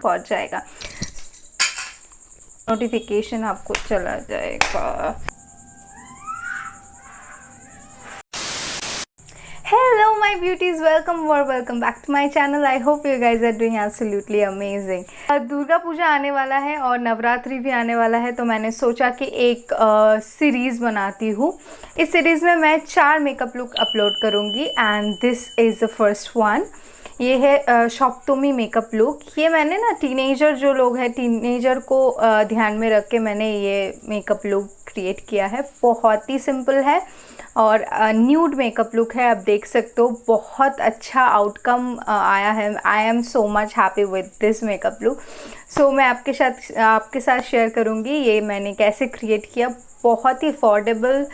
पहुंच जाएगा, नोटिफिकेशन आपको चला जाएगा। Hello my beauties, welcome or welcome back to my channel. I hope you guys are doing absolutely amazing. Durga पूजा आने वाला है और नवरात्रि भी आने वाला है, तो मैंने सोचा कि एक सीरीज़ बनाती हूँ। इस सीरीज़ में मैं 4 मेकअप लुक अपलोड करूँगी and this is the first one. ये है सप्तमी मेकअप लुक। ये मैंने ना टीनेजर जो लोग हैं, टीनेजर को ध्यान में रख के मैंने ये मेकअप लुक क्रिएट किया है। बहुत ही सिंपल है और न्यूड मेकअप लुक है। आप देख सकते हो बहुत अच्छा आउटकम आया है। I am so much happy with this makeup look. So मैं आपके साथ शेयर करूँगी ये मैंने कैसे क्रिएट किया। बहुत ही अफोर्डेबल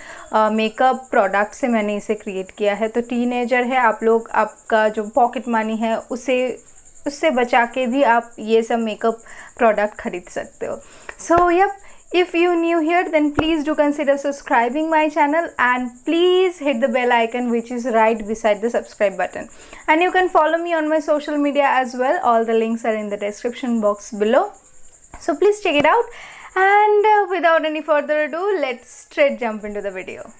मेकअप प्रोडक्ट से मैंने इसे क्रिएट किया है। तो टीनेजर है आप लोग, आपका जो पॉकेट मनी है उससे बचा के भी आप ये सब मेकअप प्रोडक्ट खरीद सकते हो। So yup, if you new here then please do consider subscribing my channel and please hit the bell icon which is right beside the subscribe button, and you can follow me on my social media as well. All the links are in the description box below, so please check it out. And without any further ado, let's straight jump into the video.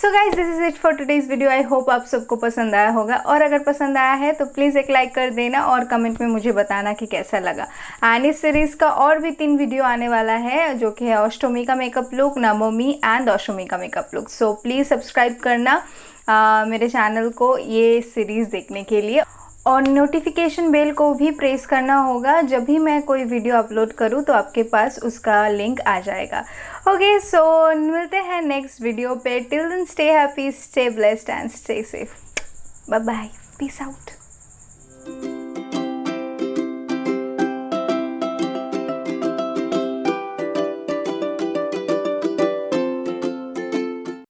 So guys this is it for today's video. I hope आप सबको पसंद आया होगा, और अगर पसंद आया है तो प्लीज़ एक लाइक कर देना और कमेंट में मुझे बताना कि कैसा लगा। एंड इस सीरीज़ का और भी 3 वीडियो आने वाला है, जो कि है अष्टमी का मेकअप लुक, नवमी एंड दशमी का makeup look. So please subscribe करना मेरे चैनल को ये सीरीज़ देखने के लिए, और नोटिफिकेशन बेल को भी प्रेस करना होगा। जब भी मैं कोई वीडियो अपलोड करूँ तो आपके पास उसका लिंक आ जाएगा। ओके, सो मिलते हैं नेक्स्ट वीडियो पे। Till then stay happy, stay blessed and stay safe. Bye bye, peace out.